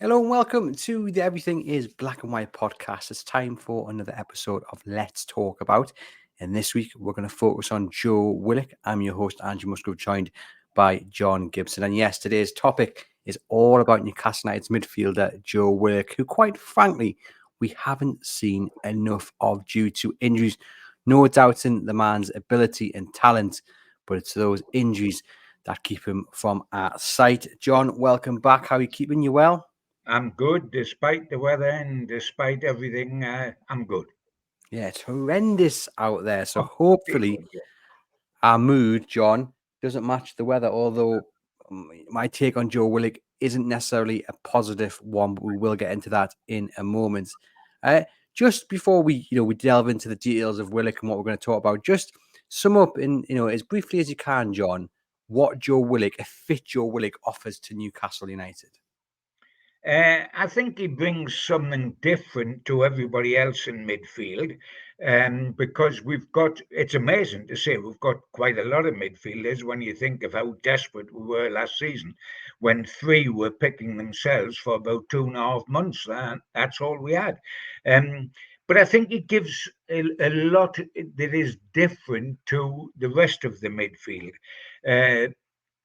Hello and welcome to the Everything is Black and White podcast. It's time for another episode of Let's Talk About. And this week we're going to focus on Joe Willock. I'm your host, Andrew Musgrove, joined by John Gibson. And yes, today's topic is all about Newcastle United's midfielder, Joe Willock, who quite frankly, we haven't seen enough of due to injuries. No doubting the man's ability and talent, but it's those injuries that keep him from our sight. John, welcome back. How are you keeping? You well? I'm good despite the weather and despite everything. I'm good. Yeah, it's horrendous out there. So Oh, hopefully our mood, John, doesn't match the weather. Although my take on Joe Willock isn't necessarily a positive one, but we will get into that in a moment. Just before we delve into the details of Willock and what we're going to talk about, just sum up in as briefly as you can, John, what Joe Willock, a fit Joe Willock, offers to Newcastle United. I think he brings something different to everybody else in midfield, because it's amazing to say we've got quite a lot of midfielders when you think of how desperate we were last season, when three were picking themselves for about 2.5 months. That's all we had. Um, but I think it gives a lot that is different to the rest of the midfield. Uh,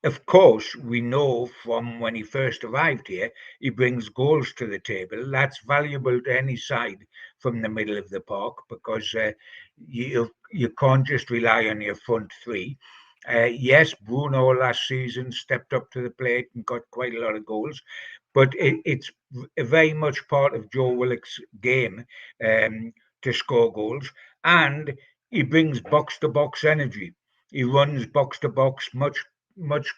Of course, we know from when he first arrived here, he brings goals to the table. That's valuable to any side from the middle of the park because you can't just rely on your front three. Yes, Bruno last season stepped up to the plate and got quite a lot of goals, but it's very much part of Joe Willock's game to score goals, and he brings box to box energy. He runs box to box much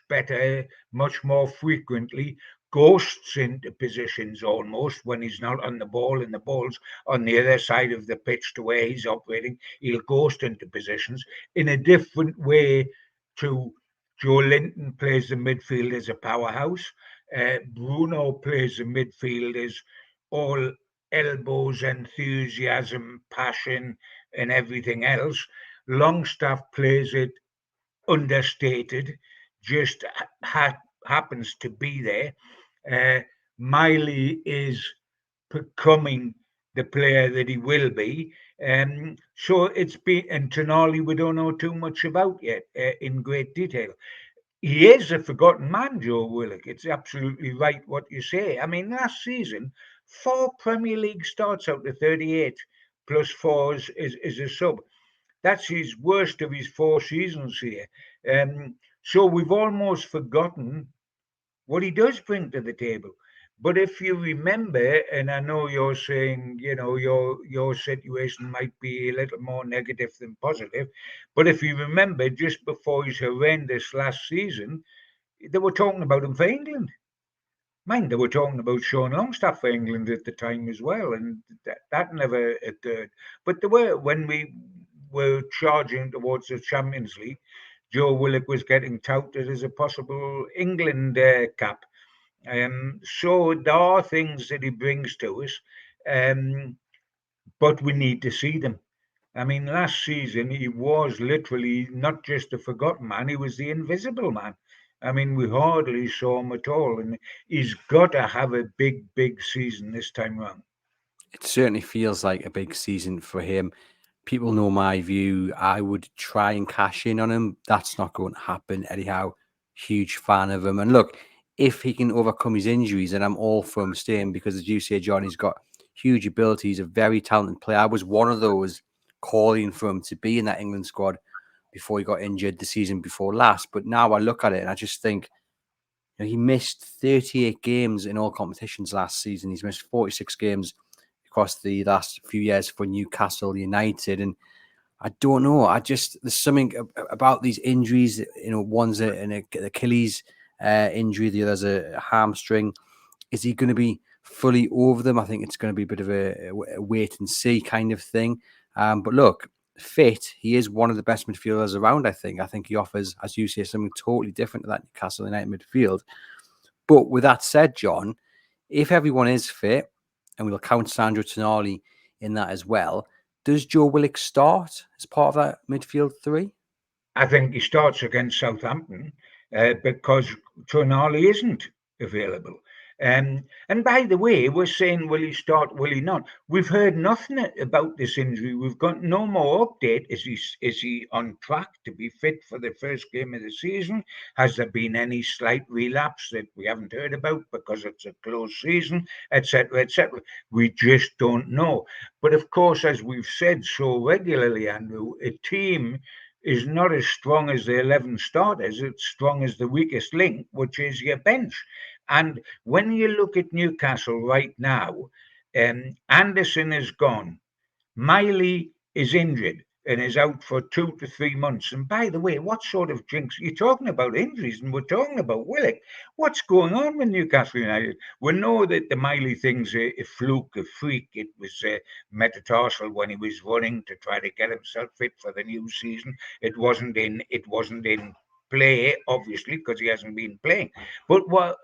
better, much more frequently, ghosts into positions almost when he's not on the ball and the ball's on the other side of the pitch to where he's operating. He'll ghost into positions in a different way to Joe Linton plays the midfield as a powerhouse. Bruno plays the midfield as all elbows, enthusiasm, passion, and everything else. Longstaff plays it understated, just happens to be there. Uh, Miley is becoming the player that he will be. So it's been, and Tonali we don't know too much about yet in great detail. He is a forgotten man, Joe Willock. It's absolutely right what you say. I mean, last season, 4 Premier League starts out of 38, plus four is a sub. That's his worst of his 4 seasons here. So we've almost forgotten what he does bring to the table. But if you remember, and I know you're saying, your situation might be a little more negative than positive, but if you remember, just before his horrendous last season, they were talking about him for England. Mind, they were talking about Sean Longstaff for England at the time as well, and that never occurred. But there were, when we were charging towards the Champions League, Joe Willock was getting touted as a possible England cap. So there are things that he brings to us, um, but we need to see them. I mean, last season he was literally not just a forgotten man; he was the invisible man. I mean, we hardly saw him at all, and he's got to have a big season this time round. It certainly feels like a big season for him. People know my view. I would try and cash in on him. That's not going to happen. Anyhow, huge fan of him. And look, if he can overcome his injuries, then I'm all for him staying because, as you say, John, he's got huge ability. He's a very talented player. I was one of those calling for him to be in that England squad before he got injured the season before last. But now I look at it and I just think he missed 38 games in all competitions last season. He's missed 46 games across the last few years for Newcastle United. And I don't know. There's something about these injuries. One's an Achilles injury, the other's a hamstring. Is he going to be fully over them? I think it's going to be a bit of a wait and see kind of thing. But look, fit, he is one of the best midfielders around, I think. I think he offers, as you say, something totally different to that Newcastle United midfield. But with that said, John, if everyone is fit, and we'll count Sandro Tonali in that as well, does Joe Willock start as part of that midfield three? I think he starts against Southampton because Tonali isn't available. And by the way, we're saying, will he start? Will he not? We've heard nothing about this injury. We've got no more update. Is he on track to be fit for the first game of the season? Has there been any slight relapse that we haven't heard about because it's a closed season, etc., etc.? We just don't know. But of course, as we've said so regularly, Andrew, a team is not as strong as the 11 starters. It's strong as the weakest link, which is your bench. And when you look at Newcastle right now, Anderson is gone. Miley is injured and is out for 2 to 3 months. And by the way, what sort of jinx? You're talking about injuries and we're talking about Willock. What's going on with Newcastle United? We know that the Miley thing's a fluke, a freak. It was metatarsal when he was running to try to get himself fit for the new season. It wasn't in. It wasn't in play, obviously, because he hasn't been playing. But we're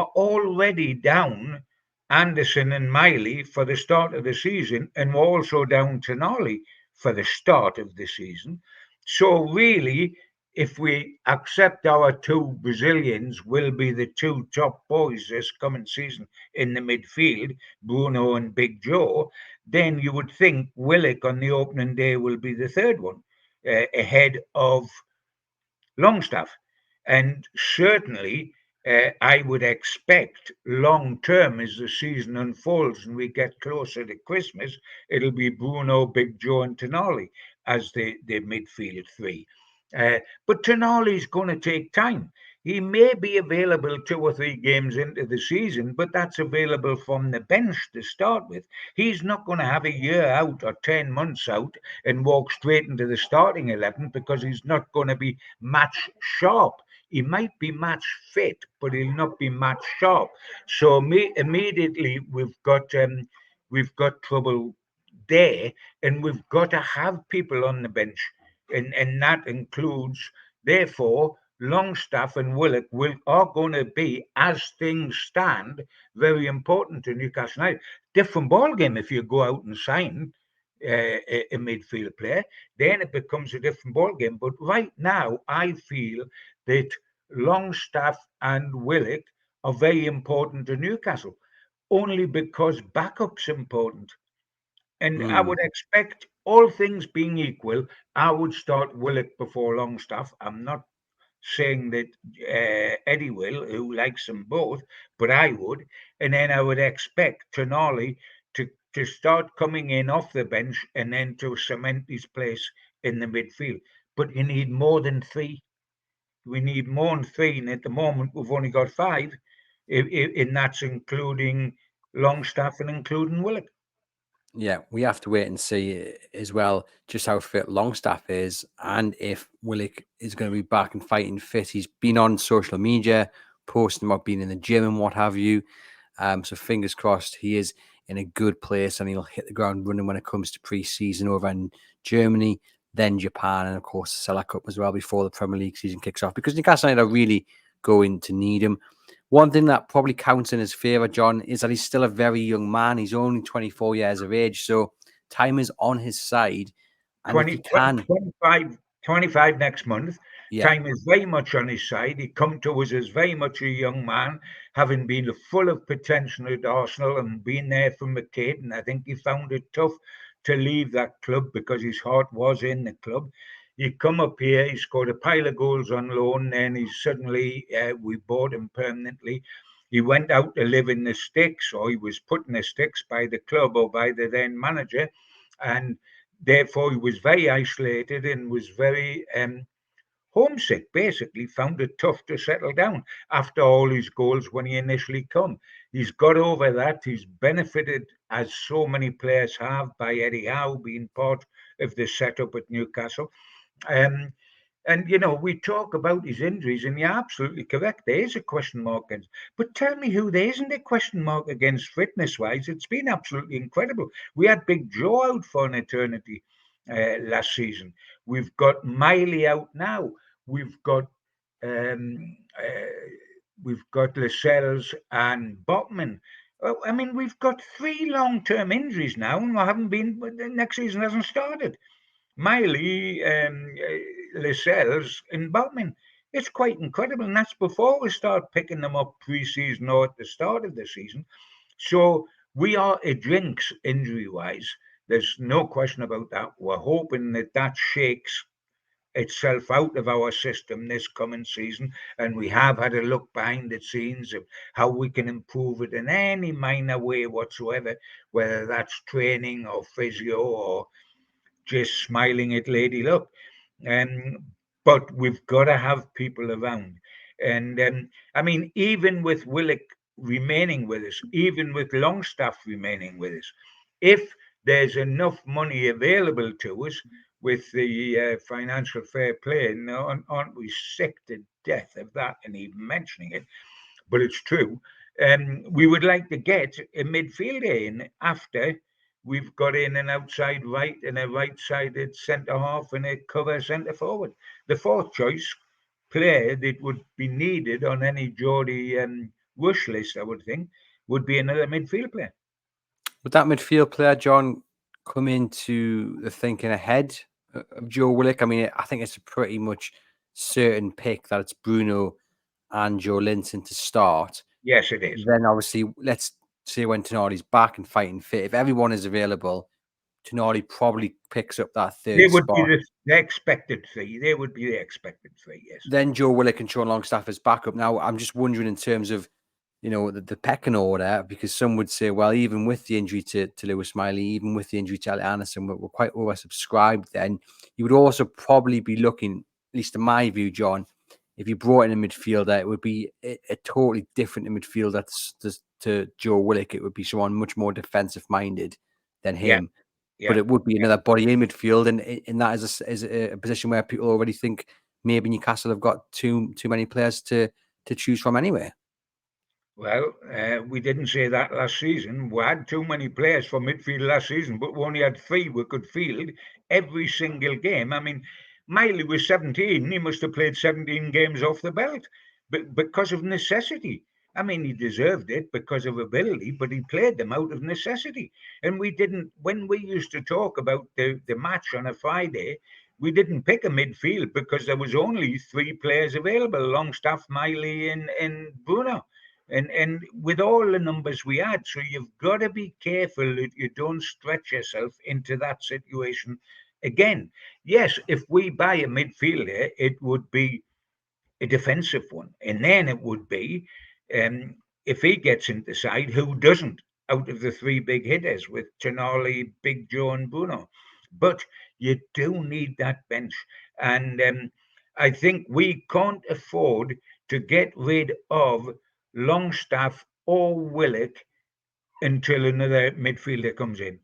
already down Anderson and Miley for the start of the season, and we're also down Tonali for the start of the season. So really, if we accept our two Brazilians will be the two top boys this coming season in the midfield, Bruno and Big Joe, then you would think Willock on the opening day will be the third one, ahead of Longstaff. And certainly, I would expect long term as the season unfolds and we get closer to Christmas, it'll be Bruno, Big Joe, and Tonali as the midfield three. But Tonali's going to take time. He may be available 2 or 3 games into the season, but that's available from the bench to start with. He's not going to have a year out or 10 months out and walk straight into the starting 11 because he's not going to be match sharp. He might be match fit, but he'll not be match sharp. So immediately we've got trouble there, and we've got to have people on the bench, and that includes therefore Longstaff and Willock are going to be, as things stand, very important to Newcastle United. Different ball game if you go out and sign a midfield player, then it becomes a different ball game. But right now, I feel that Longstaff and Willock are very important to Newcastle, only because backup's important. And I Mm. would expect, all things being equal, I would start Willock before Longstaff. I'm not saying that Eddie will, who likes them both, but I would. And then I would expect Tonali to start coming in off the bench and then to cement his place in the midfield. But you need more than three. We need more than three. And at the moment, we've only got five, and that's including Longstaff and including Willock. Yeah, we have to wait and see as well just how fit Longstaff is and if Willock is going to be back and fighting fit. He's been on social media posting about being in the gym and what have you. So fingers crossed he is in a good place and he'll hit the ground running when it comes to pre-season over in Germany, then Japan, and of course the Select Cup as well before the Premier League season kicks off, because Newcastle United are really going to need him. One thing that probably counts in his favour, John, is that he's still a very young man. He's only 24 years of age, so time is on his side. And if 20, he can, 25 next month. yeah, Time is very much on his side. He come to us as very much a young man, having been full of potential at Arsenal and been there from a kid. And I think he found it tough to leave that club because his heart was in the club. He come up here, he scored a pile of goals on loan, then he suddenly, we bought him permanently. He went out to live in the sticks, or he was put in the sticks by the club or by the then manager. And therefore, he was very isolated and was very homesick, basically, found it tough to settle down after all his goals when he initially come. He's got over that. He's benefited, as so many players have, by Eddie Howe being part of the setup at Newcastle. Um, and we talk about his injuries, and you're absolutely correct. There is a question mark against. But tell me who there isn't a question mark against fitness-wise. It's been absolutely incredible. We had Big Joe out for an eternity last season. We've got Miley out now. We've got um, uh, we've got Lascelles and Botman. I mean, we've got 3 long-term injuries now, and we haven't been. The next season hasn't started. Miley, Lascelles, and Botman. It's quite incredible, and that's before we start picking them up pre-season or at the start of the season. So we are a jinx injury-wise. There's no question about that. We're hoping that that shakes itself out of our system this coming season, and we have had a look behind the scenes of how we can improve it in any minor way whatsoever, whether that's training or physio or just smiling at Lady Luck. Um, but we've got to have people around. And I mean, even with Willock remaining with us, even with Longstaff remaining with us, if there's enough money available to us with the financial fair play, and aren't we sick to death of that and even mentioning it? But it's true. We would like to get a midfielder in after we've got in an outside right and a right-sided centre half and a cover centre forward. The fourth choice player that would be needed on any Geordie wish list, I would think, would be another midfield player. Would that midfield player, John, come into the thinking ahead of Joe Willock? I mean, I think it's a pretty much certain pick that it's Bruno and Joe Linton to start. Yes, it is. Then obviously, let's say when Tonali's back and fighting fit, if everyone is available, Tonali probably picks up that They third would be spot. the expected three. They would be the expected three, yes. Then Joe Willock and Sean Longstaff as backup. Now, I'm just wondering in terms of, the pecking order, because some would say, well, even with the injury to Lewis Smiley, even with the injury to Elliot Anderson, we're quite oversubscribed then. You would also probably be looking, at least in my view, John, if you brought in a midfielder, it would be a totally different midfielder to Joe Willock. It would be someone much more defensive-minded than Yeah, him. But yeah. it would be another body in midfield, and that is a position where people already think maybe Newcastle have got too many players to choose from anyway. Well, we didn't say that last season. We had too many players for midfield last season, but we only had three we could field every single game. I mean, Miley was 17. He must have played 17 games off the belt, but because of necessity. I mean, he deserved it because of ability, but he played them out of necessity. And we didn't, when we used to talk about the match on a Friday, we didn't pick a midfield because there was only three players available, Longstaff, Miley, and Bruno and with all the numbers we had. So you've got to be careful that you don't stretch yourself into that situation again. Yes, if we buy a midfielder, it would be a defensive one, and then it would be if he gets into side, who doesn't out of the three big hitters with Tonali, Big Joe, and Bruno. But you do need that bench, and I think we can't afford to get rid of Longstaff or Willock until another midfielder comes in.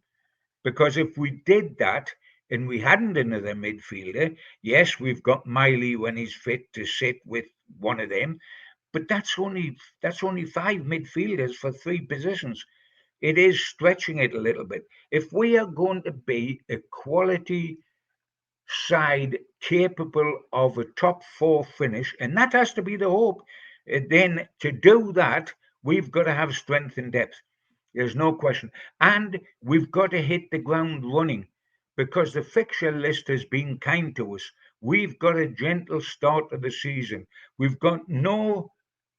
Because if we did that and we hadn't another midfielder, yes, we've got Miley when he's fit to sit with one of them, but that's only five midfielders for three positions. It is stretching it a little bit. If we are going to be a quality side capable of a top four finish, and that has to be the hope. Then to do that, we've got to have strength and depth. There's no question. And we've got to hit the ground running because the fixture list has been kind to us. We've got a gentle start of the season. We've got no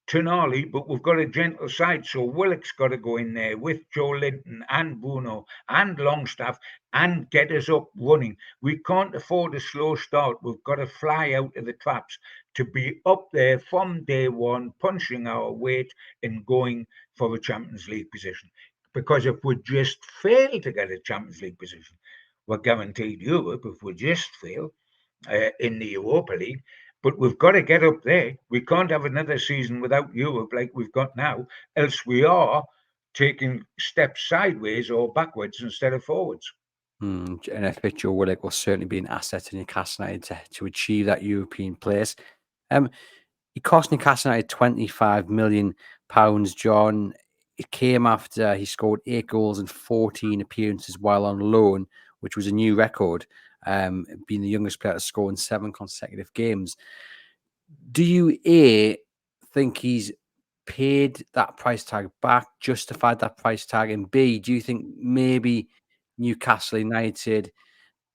Tonali, but we've got a gentle side. So Willock's got to go in there with Joe Linton and Bruno and Longstaff and get us up running. We can't afford a slow start. We've got to fly out of the traps to be up there from day one, punching our weight and going for a Champions League position. Because if we just fail to get a Champions League position, we're guaranteed Europe. If we just fail in the Europa League, but we've got to get up there. We can't have another season without Europe like we've got now, else we are taking steps sideways or backwards instead of forwards. And I think Joe Willock will certainly be an asset to Newcastle United to achieve that European place. He cost Newcastle United £25 million, John. It came after he scored 8 goals in 14 appearances while on loan, which was a new record, being the youngest player to score in 7 consecutive games. Do you think he's paid that price tag back, justified that price tag, and B, do you think maybe Newcastle United,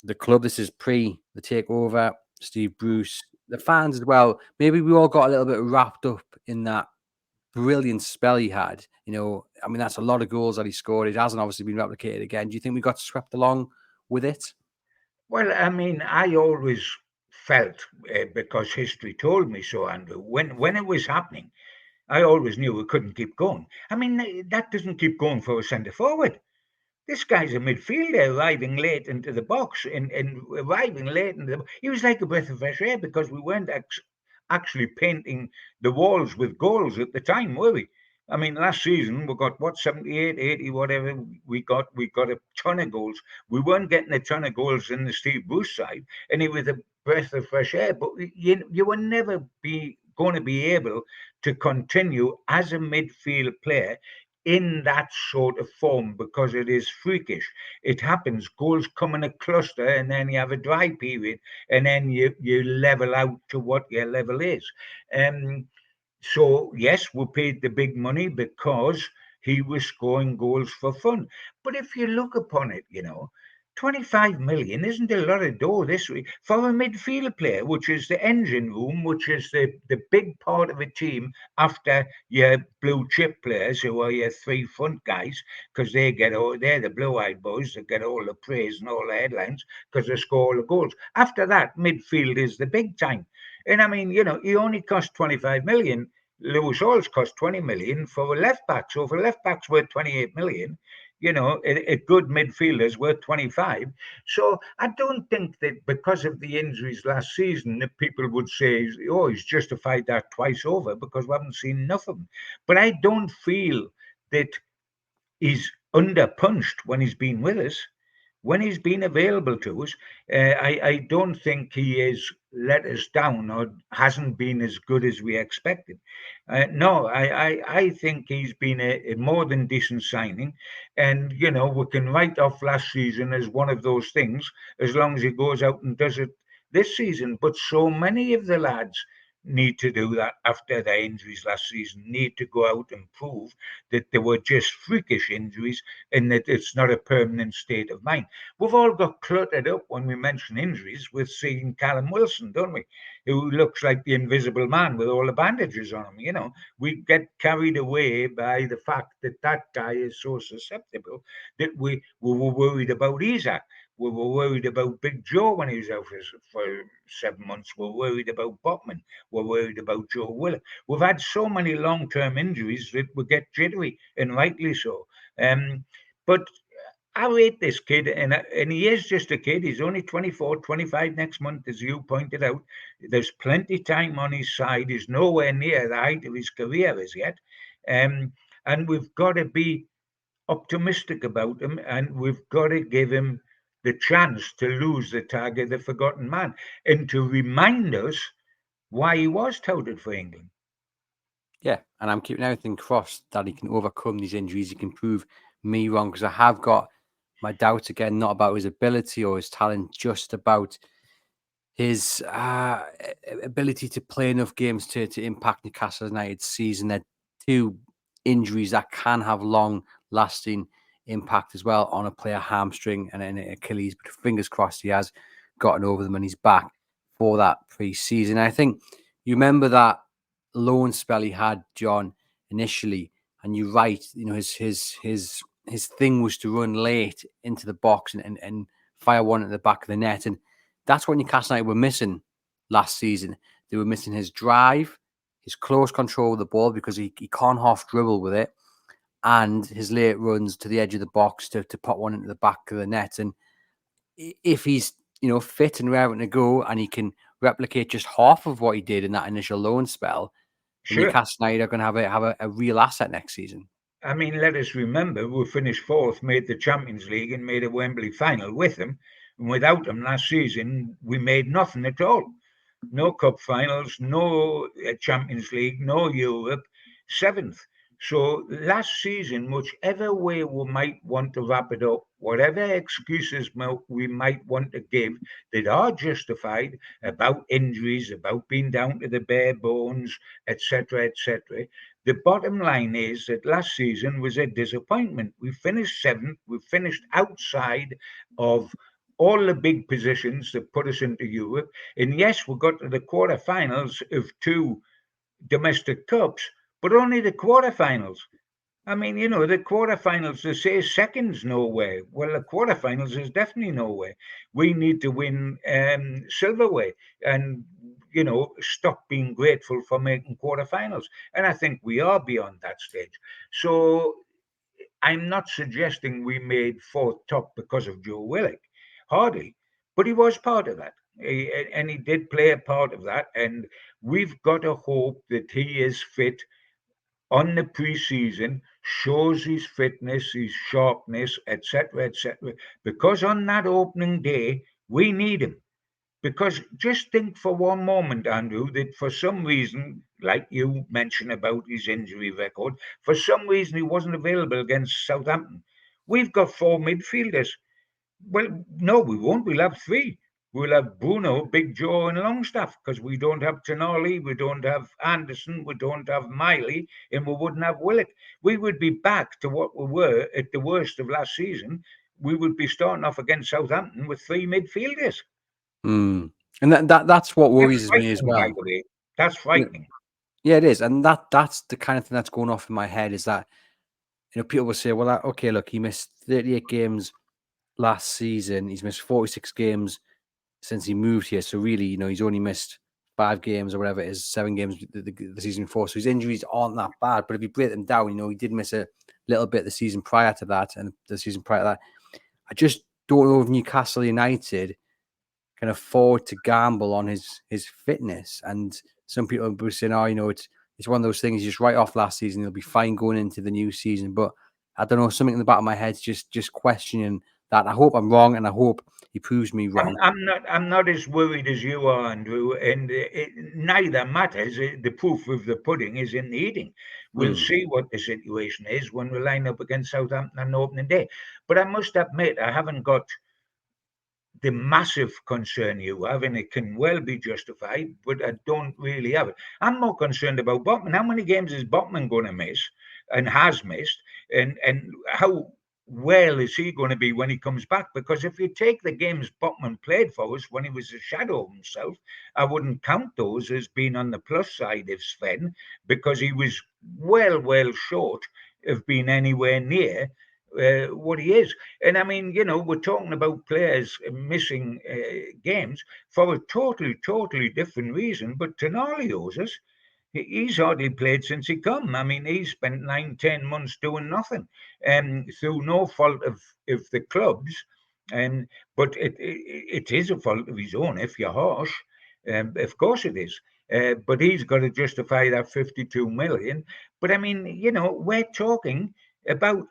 the club, this is pre the takeover, Steve Bruce, the fans as well. Maybe we all got a little bit wrapped up in that brilliant spell he had. I mean, that's a lot of goals that he scored. It hasn't obviously been replicated again. Do you think we got swept along with it? Well, I mean, I always felt, because history told me so, Andrew, when it was happening, I always knew we couldn't keep going. I mean, that doesn't keep going for a centre forward. This guy's a midfielder arriving late into the box and arriving late into the. He was like a breath of fresh air because we weren't actually painting the walls with goals at the time, were we? I mean, last season we got what 78, 80, whatever we got a ton of goals. We weren't getting a ton of goals in the Steve Bruce side, and he was a breath of fresh air. But you will never be going to be able to continue as a midfield player in that sort of form because it is freakish. It happens. Goals come in a cluster, and then you have a dry period, and then you level out to what your level is. Um, so yes, we paid the big money because he was scoring goals for fun. But if you look upon it, 25 million isn't a lot of dough this week for a midfield player, which is the engine room, which is the big part of a team after your blue chip players who are your three front guys, because they're the blue-eyed boys that get all the praise and all the headlines because they score all the goals. After that, midfield is the big time. And I mean, he only cost 25 million. Lewis Hall's cost 20 million for a left back. So if a left back's worth 28 million, a good midfielder's worth 25. So I don't think that because of the injuries last season that people would say, oh, he's justified that twice over because we haven't seen enough of him. But I don't feel that he's underpunched when he's been with us. When he's been available to us, I don't think he has let us down or hasn't been as good as we expected. No, I think he's been a more than decent signing. And, we can write off last season as one of those things as long as he goes out and does it this season. But so many of the lads need to do that after their injuries last season, need to go out and prove that they were just freakish injuries and that it's not a permanent state of mind. We've all got cluttered up when we mention injuries with seeing Callum Wilson, don't we? Who looks like the invisible man with all the bandages on him. We get carried away by the fact that that guy is so susceptible that we were worried about Isaac. We were worried about Big Joe when he was out for 7 months. We're worried about Botman. We're worried about Joe Willock. We've had so many long-term injuries that we get jittery, and rightly so. But I rate this kid, and he is just a kid. He's only 24, 25 next month, as you pointed out. There's plenty time on his side. He's nowhere near the height of his career as yet. And we've got to be optimistic about him, and we've got to give him the chance to lose the tag of the forgotten man and to remind us why he was touted for England. Yeah, and I'm keeping everything crossed that he can overcome these injuries. He can prove me wrong because I have got my doubts again, not about his ability or his talent, just about his ability to play enough games to impact Newcastle United's season. They're two injuries that can have long-lasting impact as well on a player, hamstring and an Achilles. But fingers crossed he has gotten over them and he's back for that pre-season. I think you remember that loan spell he had, John, initially, and you're right. His thing was to run late into the box and fire one at the back of the net, and that's what Newcastle United were missing last season. They were missing his drive, his close control of the ball because he can't half dribble with it, and his late runs to the edge of the box to put one into the back of the net. And if he's fit and raring to go and he can replicate just half of what he did in that initial loan spell, then Sure. Newcastle United are going to have a real asset next season. I mean, let us remember we finished fourth, made the Champions League, and made a Wembley final with him. And without him last season, we made nothing at all. No cup finals, no Champions League, no Europe, seventh. So last season, whichever way we might want to wrap it up, whatever excuses we might want to give that are justified about injuries, about being down to the bare bones, etc., etc., the bottom line is that last season was a disappointment. We finished seventh. We finished outside of all the big positions that put us into Europe. And yes, we got to the quarterfinals of 2 domestic cups, but only the quarterfinals. I mean, the quarterfinals, they say seconds nowhere. Well, the quarterfinals is definitely nowhere. We need to win silverware and, stop being grateful for making quarterfinals. And I think we are beyond that stage. So I'm not suggesting we made fourth top because of Joe Willock, hardly, but he was part of that. And he did play a part of that. And we've got to hope that he is fit on the preseason, shows his fitness, his sharpness, etc., etc. Because on that opening day, we need him. Because just think for one moment, Andrew, that for some reason, like you mentioned about his injury record, for some reason he wasn't available against Southampton. We've got 4 midfielders. Well, no, we won't. We'll have 3. We'll have Bruno, Big Joe, and Longstaff because we don't have Tonali, we don't have Anderson, we don't have Miley, and we wouldn't have Willock. We would be back to what we were at the worst of last season. We would be starting off against Southampton with 3 midfielders. Mm. And that's what That's worries me as frightening, by well. the way. That's frightening. Yeah, it is, and that's the kind of thing that's going off in my head is that people will say, well, okay, look, he missed 38 games last season. He's missed 46 games since he moved here. So really, he's only missed 5 games or whatever it is, 7 games the season before. So his injuries aren't that bad. But if you break them down, he did miss a little bit the season prior to that and the season prior to that. I just don't know if Newcastle United can afford to gamble on his fitness. And some people are saying, it's one of those things. Just write off last season, he'll be fine going into the new season. But I don't know, something in the back of my head's just questioning that. I hope I'm wrong, and I hope he proves me wrong. I'm not as worried as you are, Andrew, and neither matters. The proof of the pudding is in the eating. We'll see what the situation is when we line up against Southampton on opening day. But I must admit, I haven't got the massive concern you have, and it can well be justified, but I don't really have it. I'm more concerned about Botman. How many games is Botman going to miss and has missed? And how well is he going to be when he comes back? Because if you take the games Botman played for us when he was a shadow of himself, I wouldn't count those as being on the plus side of Sven, because he was well short of being anywhere near what he is. And I mean, we're talking about players missing games for a totally different reason. But Tonali owes us. He's hardly played since he come. I mean, he spent 9-10 months doing nothing, through no fault of the clubs. But it is a fault of his own if you're harsh. Of course it is. But he's got to justify that 52 million. But I mean, we're talking about,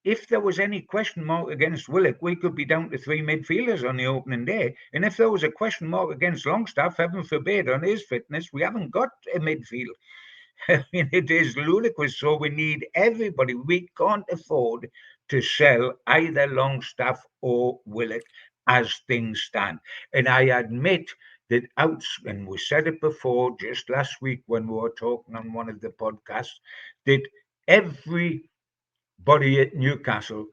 if there was any question mark against Willock, we could be down to 3 midfielders on the opening day. And if there was a question mark against Longstaff, heaven forbid, on his fitness, we haven't got a midfield. I mean, it is ludicrous. So we need everybody. We can't afford to sell either Longstaff or Willock as things stand. And I admit that and we said it before, just last week when we were talking on one of the podcasts, that everybody at Newcastle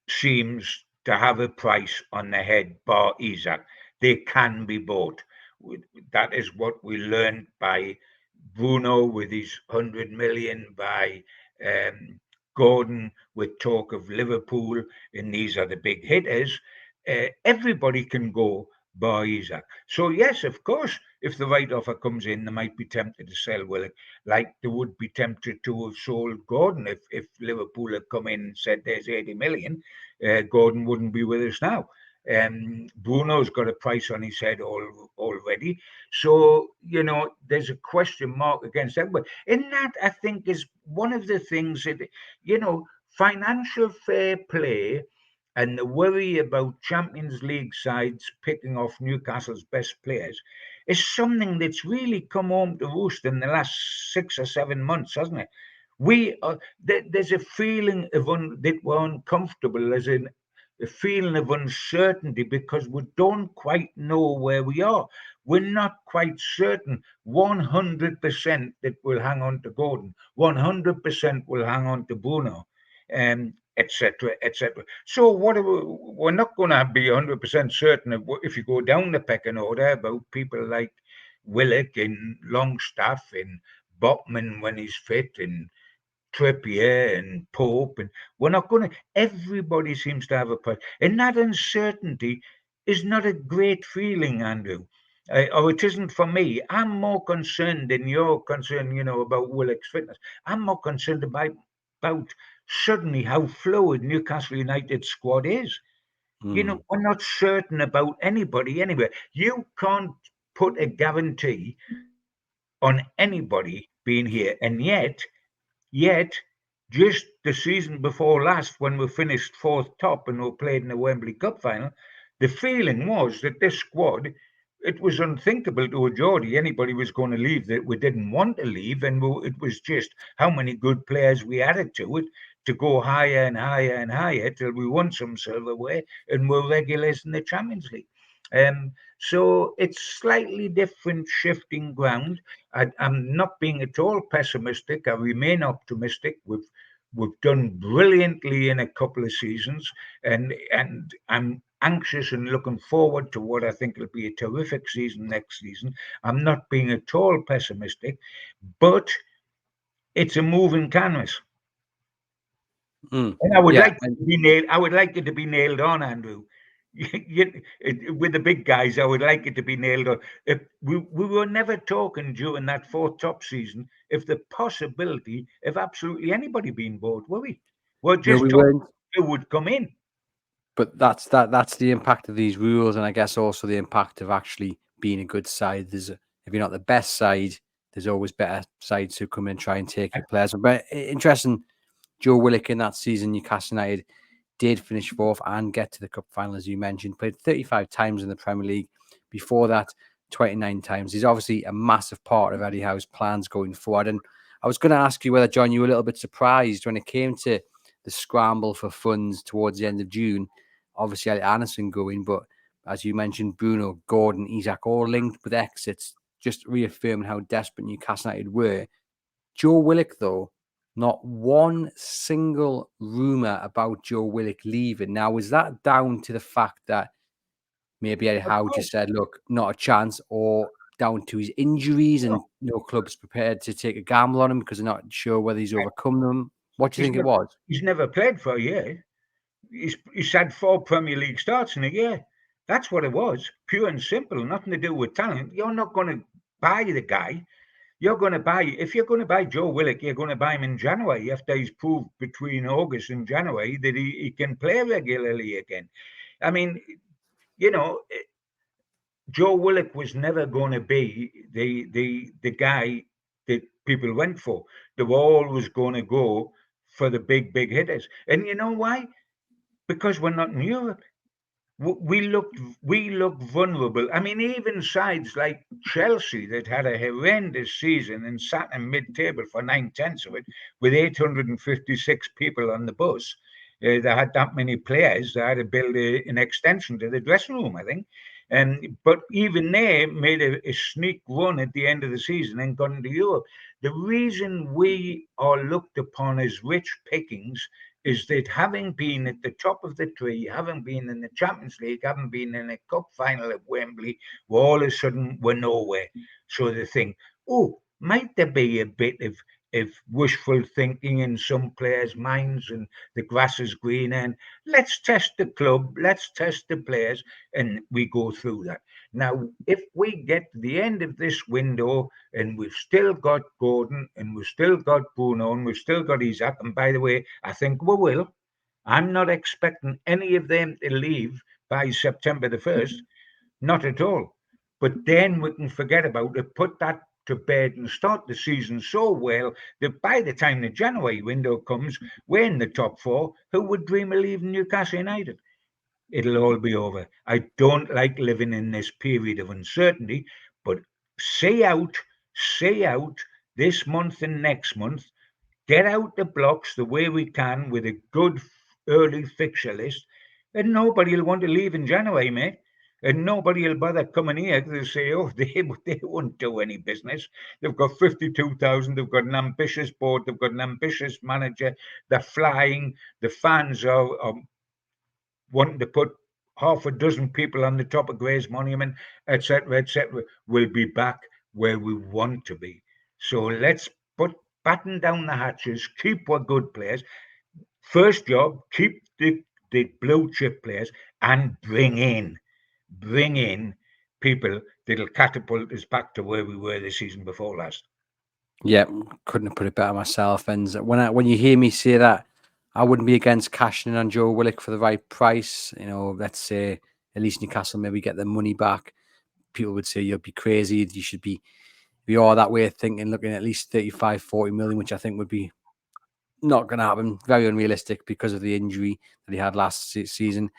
seems to have a price on the head, bar Isak. They can be bought. That is what we learned by Bruno with his 100 million, by Gordon with talk of Liverpool, and these are the big hitters. Everybody can go, bar Isak. So yes, of course, if the right offer comes in, they might be tempted to sell Willock, like they would be tempted to have sold Gordon if Liverpool had come in and said there's 80 million. Gordon wouldn't be with us now. Bruno's got a price on his head already. So, there's a question mark against everybody. And that, I think, is one of the things that, financial fair play and the worry about Champions League sides picking off Newcastle's best players is something that's really come home to roost in the last 6 or 7 months, hasn't it? There's a feeling of that we're uncomfortable, as in a feeling of uncertainty, because we don't quite know where we are. We're not quite certain 100% that we'll hang on to Gordon, 100% will hang on to Bruno. etc., etc. So what we're not going to be 100% certain of if you go down the pecking order about people like Willock and Longstaff and Botman when he's fit and Trippier and Pope, and we're not going to. Everybody seems to have a part, and that uncertainty is not a great feeling, Andrew. Or it isn't for me. I'm more concerned than you're concerned, about Willock's fitness. I'm more concerned about suddenly how fluid Newcastle United squad is. We're not certain about anybody anywhere. You can't put a guarantee on anybody being here, and Yet, just the season before last, when we finished fourth top and we played in the Wembley Cup final, the feeling was that this squad, it was unthinkable to a Geordie anybody was going to leave that we didn't want to leave, and it was just how many good players we added to it to go higher and higher and higher till we won some silverware and were regulars in the Champions League. So it's slightly different shifting ground. I'm not being at all pessimistic. I remain optimistic. We've done brilliantly in a couple of seasons, and I'm anxious and looking forward to what I think will be a terrific season next season. I'm not being at all pessimistic, but it's a moving canvas. And I would Yeah, like it to be nailed. I would like it to be nailed on, Andrew. With the big guys, I would like it to be nailed on. If we were never talking during that fourth top season if the possibility of absolutely anybody being bought, were we? We're no, just we talking weren't. who would come in. But that's the impact of these rules, and I guess also the impact of actually being a good side. If you're not the best side, there's always better sides who come in and try and take your players. But interesting, Joe Willock in that season, Newcastle United did finish fourth and get to the cup final, as you mentioned. Played 35 times in the Premier League. Before that, 29 times. He's obviously a massive part of Eddie Howe's plans going forward. And I was going to ask you whether, John, you were a little bit surprised when it came to the scramble for funds towards the end of June. Obviously, Elliot Anderson going, but as you mentioned, Bruno, Gordon, Isak, all linked with exits, just reaffirming how desperate Newcastle United were. Joe Willock, though, not one single rumour about Joe Willock leaving. Now, is that down to the fact that maybe Eddie Howe just said, look, not a chance, or down to his injuries and no club's prepared to take a gamble on him because they're not sure whether he's overcome them? What do you think it was? He's never played for a year. He's had 4 Premier League starts in a year. That's what it was. Pure and simple. Nothing to do with talent. You're not going to buy the guy. If you're going to buy Joe Willock, you're going to buy him in January after he's proved between August and January that he can play regularly again. I mean, Joe Willock was never going to be the guy that people went for. They were always going to go for the big hitters. And you know why? Because we're not in Europe. We look vulnerable. I mean, even sides like Chelsea that had a horrendous season and sat in mid-table for 9/10 of it, with 856 people on the bus. They had that many players. They had to build an extension to the dressing room, I think. But even they made a sneak run at the end of the season and got into Europe. The reason we are looked upon as rich pickings is that having been at the top of the tree, having been in the Champions League, having been in a cup final at Wembley, all of a sudden we're nowhere. So they think, oh, might there be a bit of wishful thinking in some players' minds and the grass is green and let's test the club, let's test the players, and we go through that. Now, if we get to the end of this window and we've still got Gordon and we've still got Bruno and we've still got Isak, and by the way, I think we will. I'm not expecting any of them to leave by September the 1st, not at all. But then we can forget about it, put that to bed and start the season so well that by the time the January window comes, we're in the top 4. Who would dream of leaving Newcastle United? It'll all be over. I don't like living in this period of uncertainty, but say out this month and next month, get out the blocks the way we can with a good early fixture list, and nobody will want to leave in January, mate. And nobody will bother coming here because they say, oh, they won't do any business. They've got 52,000. They've got an ambitious board. They've got an ambitious manager. They're flying. The fans are wanting to put half a dozen people on the top of Gray's Monument, etc., etc. We'll be back where we want to be. So let's batten down the hatches, keep our good players. First job, keep the blue chip players and bring in people that'll catapult us back to where we were the season before last. Yeah, couldn't have put it better myself. And when you hear me say that, I wouldn't be against cashing in on Joe Willock for the right price. You know, let's say at least Newcastle maybe get their money back. People would say you'd be crazy. You should be, we are that way of thinking, looking at least 35, 40 million, which I think would be not going to happen. Very unrealistic because of the injury that he had last season.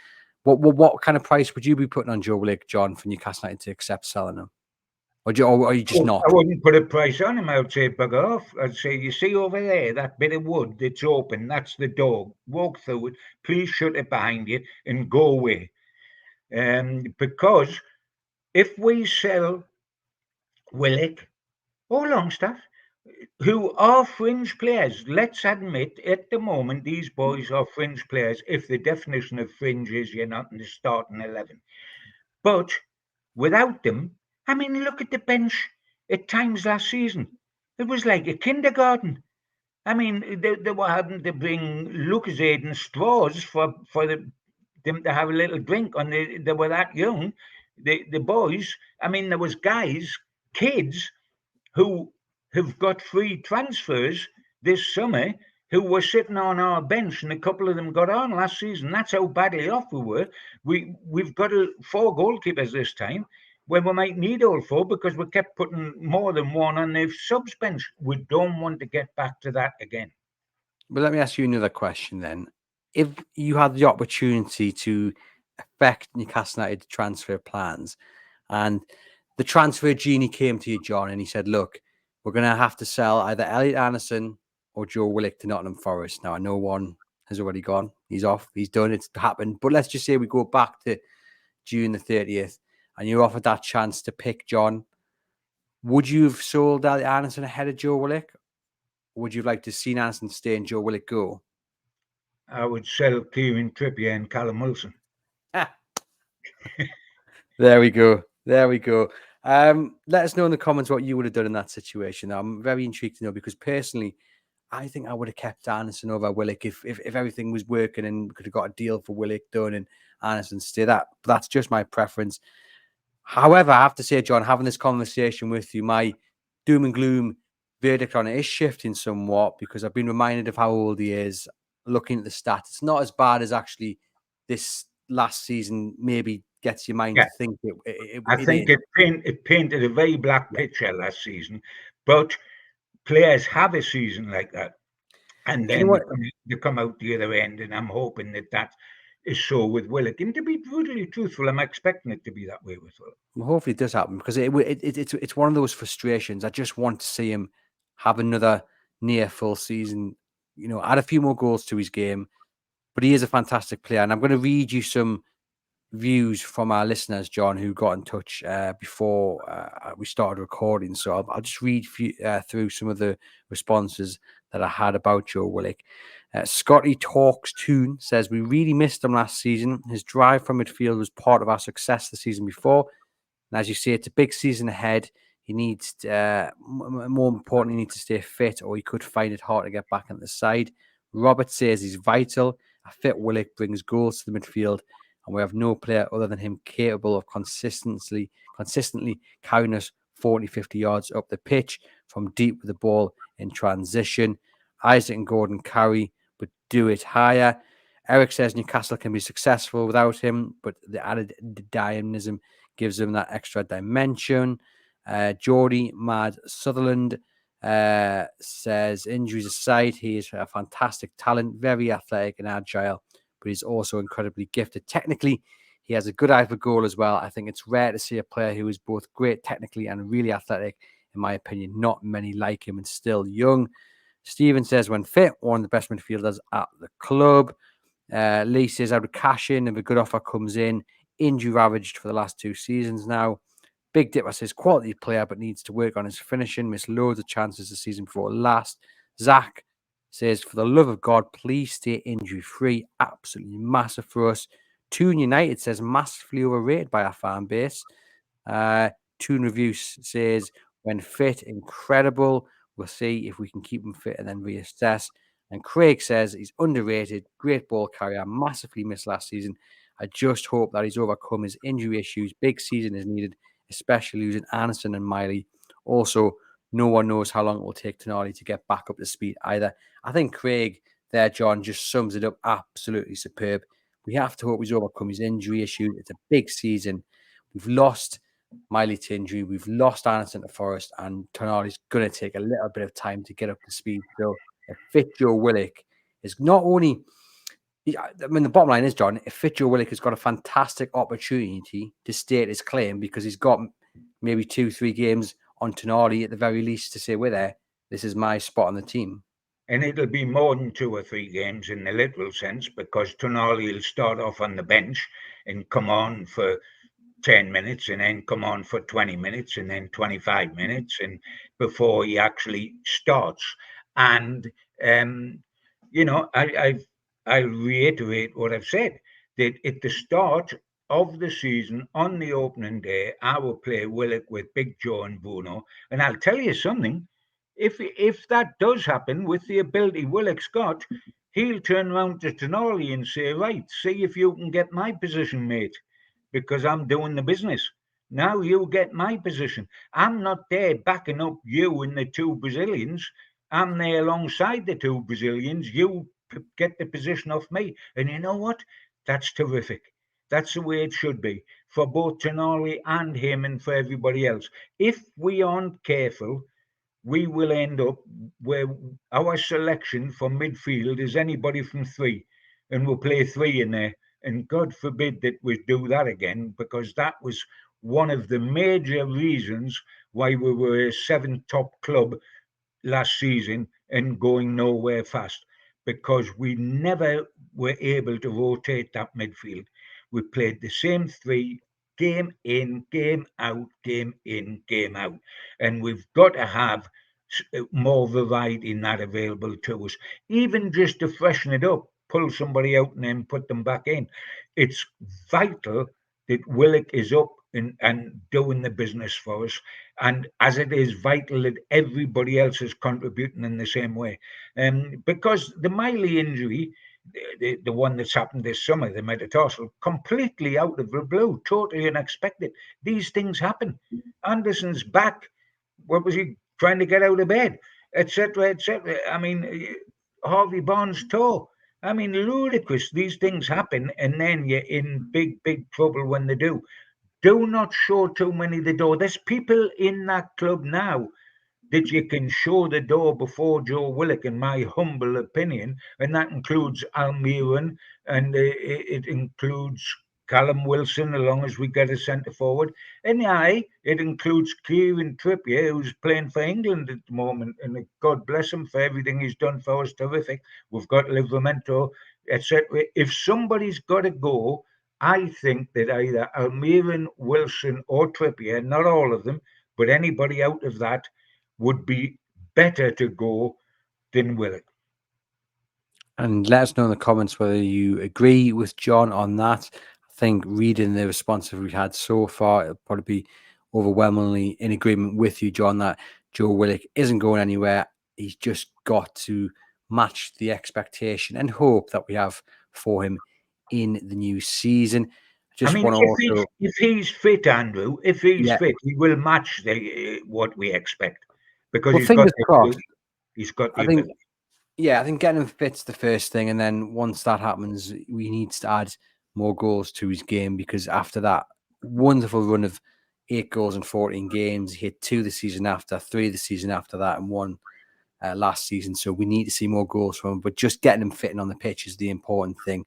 What kind of price would you be putting on Joe Willock, John, for Newcastle United to accept selling him? Or are you just not? I wouldn't put a price on him. I would say, bugger off. I'd say, you see over there, that bit of wood that's open, that's the door. Walk through it. Please shut it behind you and go away. Because if we sell Willock or Longstaff, who are fringe players, let's admit at the moment these boys are fringe players. If the definition of fringe is you're not in the starting 11. But without them, I mean, look at the bench at times last season. It was like a kindergarten. I mean, they were having to bring Lucozade and straws for them to have a little drink, and they were that young. The boys, I mean, there was guys, kids, who have got free transfers this summer who were sitting on our bench, and a couple of them got on last season. That's how badly off we were. We've got 4 goalkeepers this time when we might need all 4 because we kept putting more than one on the subs bench. We don't want to get back to that again. But let me ask you another question then. If you had the opportunity to affect Newcastle United transfer plans and the transfer genie came to you, John, and he said, look, we're going to have to sell either Elliot Anderson or Joe Willock to Nottingham Forest. Now, I know one has already gone. He's off. He's done. It's happened. But let's just say we go back to June the 30th and you're offered that chance to pick John. Would you have sold Elliot Anderson ahead of Joe Willock? Or would you like to see Anderson stay and Joe Willock go? I would sell Kieran Trippier and Callum Wilson. There we go. There we go. Let us know in the comments what you would have done in that situation. I'm very intrigued to know because personally, I think I would have kept Anderson over Willock if everything was working and we could have got a deal for Willock done and Anderson stay. That's just my preference. However, I have to say, John, having this conversation with you, my doom and gloom verdict on it is shifting somewhat because I've been reminded of how old he is. Looking at the stats, it's not as bad as actually this last season maybe gets your mind to think I think it painted a very black picture last season, but players have a season like that, and then they come out the other end, and I'm hoping that is so with Willock. And to be brutally truthful, I'm expecting it to be that way with Willock. Well, hopefully it does happen because it's one of those frustrations. I just want to see him have another near full season, you know, add a few more goals to his game, but he is a fantastic player. And I'm going to read you some views from our listeners, John, who got in touch before we started recording. So I'll just read through some of the responses that I had about Joe Willock. Scotty Talks Toon says, we really missed him last season. His drive from midfield was part of our success the season before. And as you say, it's a big season ahead. He needs, more importantly, he needs to stay fit or he could find it hard to get back on the side. Robert says he's vital. A fit Willock brings goals to the midfield and we have no player other than him capable of consistently carrying us 40, 50 yards up the pitch from deep with the ball in transition. Isaac and Gordon carry, but do it higher. Eric says Newcastle can be successful without him, but the added dynamism gives them that extra dimension. Geordie Mad Sutherland says, injuries aside, he is a fantastic talent, very athletic and agile, but he's also incredibly gifted technically. He has a good eye for goal as well. I think it's rare to see a player who is both great technically and really athletic. In my opinion, not many like him and still young. Stephen says, when fit, one of the best midfielders at the club. Lee says, I would cash in if a good offer comes in. injury ravaged for the last 2 seasons now. Big Dipper says quality player, but needs to work on his finishing. Missed loads of chances the season before last. Zach says, for the love of God, please stay injury free. Absolutely massive for us. Toon United says massively overrated by our fan base. Toon Reviews says, when fit, incredible. We'll see if we can keep him fit and then reassess. And Craig says he's underrated, great ball carrier, massively missed last season. I just hope that he's overcome his injury issues. Big season is needed, especially losing Anderson and Miley. Also, no one knows how long it will take Tonali to get back up to speed either. I think Craig there, John, just sums it up absolutely superb. We have to hope he's overcome his injury issue. It's a big season. We've lost Miley to injury. We've lost Anderson to Forest, and Tonali's going to take a little bit of time to get up to speed. So, if fit Joe Willock is not only, I mean, the bottom line is, John, if fit Joe Willock has got a fantastic opportunity to state his claim because he's got maybe 2-3 games on Tonali at the very least to say, we're there, this is my spot on the team. And it'll be more than 2 or 3 games in the literal sense, because Tonali will start off on the bench and come on for 10 minutes and then come on for 20 minutes and then 25 minutes and before he actually starts. And, I reiterate what I've said, that at the start of the season, on the opening day, I will play Willock with Big Joe and Bruno. And I'll tell you something, if that does happen with the ability Willock's got, he'll turn around to Tonali and say, right, see if you can get my position, mate, because I'm doing the business. Now you get my position. I'm not there backing up you and the 2 Brazilians. I'm there alongside the 2 Brazilians. You get the position off me. And you know what? That's terrific. That's the way it should be for both Tonali and him and for everybody else. If we aren't careful, we will end up where our selection for midfield is anybody from 3, and we'll play 3 in there. And God forbid that we do that again, because that was one of the major reasons why we were a 7th top club last season and going nowhere fast, because we never were able to rotate that midfield. We played the same 3 game in, game out, game in, game out. And we've got to have more variety in that available to us, even just to freshen it up, pull somebody out and then put them back in. It's vital that Willock is up and doing the business for us, and as it is vital that everybody else is contributing in the same way. Because the Miley injury, the one that's happened this summer, the metatarsal, completely out of the blue, totally unexpected. These things happen. Anderson's back. What was he trying to get out of bed, etc., etc.? I mean, Harvey Barnes toe. I mean, ludicrous. These things happen, and then you're in big, big trouble when they do. Do not show too many the door. There's people in that club now that you can show the door before Joe Willock, in my humble opinion, and that includes Almiron, and it includes Callum Wilson, as long as we get a centre forward. And it includes Kieran Trippier, who's playing for England at the moment, and God bless him for everything he's done for us. Terrific. We've got Livramento, etc. If somebody's got to go, I think that either Almiron, Wilson, or Trippier, not all of them, but anybody out of that, would be better to go than Willock. And let us know in the comments whether you agree with John on that. I think reading the responses we've had so far, it'll probably be overwhelmingly in agreement with you, John, that Joe Willock isn't going anywhere. He's just got to match the expectation and hope that we have for him in the new season. If he's fit, Andrew, if he's fit, he will match what we expect, because he's got the ability. Yeah, I think getting him fit's the first thing, and then once that happens, we need to add more goals to his game, because after that wonderful run of 8 goals in 14 games, he hit 2 the season after, 3 the season after that, and 1 last season. So we need to see more goals from him, but just getting him fitting on the pitch is the important thing.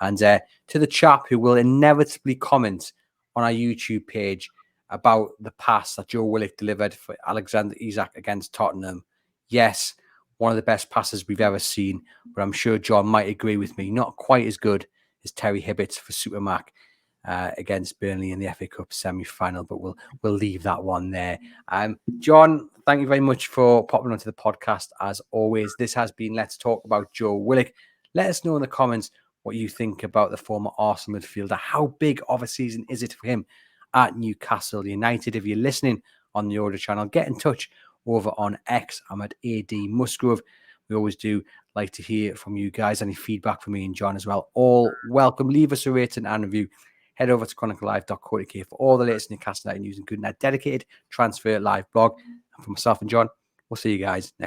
And to the chap who will inevitably comment on our YouTube page about the pass that Joe Willock delivered for Alexander Isak against Tottenham, yes, one of the best passes we've ever seen, but I'm sure John might agree with me, not quite as good as Terry Hibbett's for Supermac. against Burnley in the FA Cup semi-final, but we'll leave that one there. John, thank you very much for popping onto the podcast. As always, this has been Let's Talk About Joe Willock. Let us know in the comments what you think about the former Arsenal midfielder. How big of a season is it for him at Newcastle United? If you're listening on the audio channel, get in touch over on X. I'm at AD Musgrove. We always do like to hear from you guys. Any feedback from me and John as well, all welcome. Leave us a rating and review. Head over to chroniclelive.co.uk for all the latest Newcastle United news, including our dedicated transfer live blog. And for myself and John, we'll see you guys next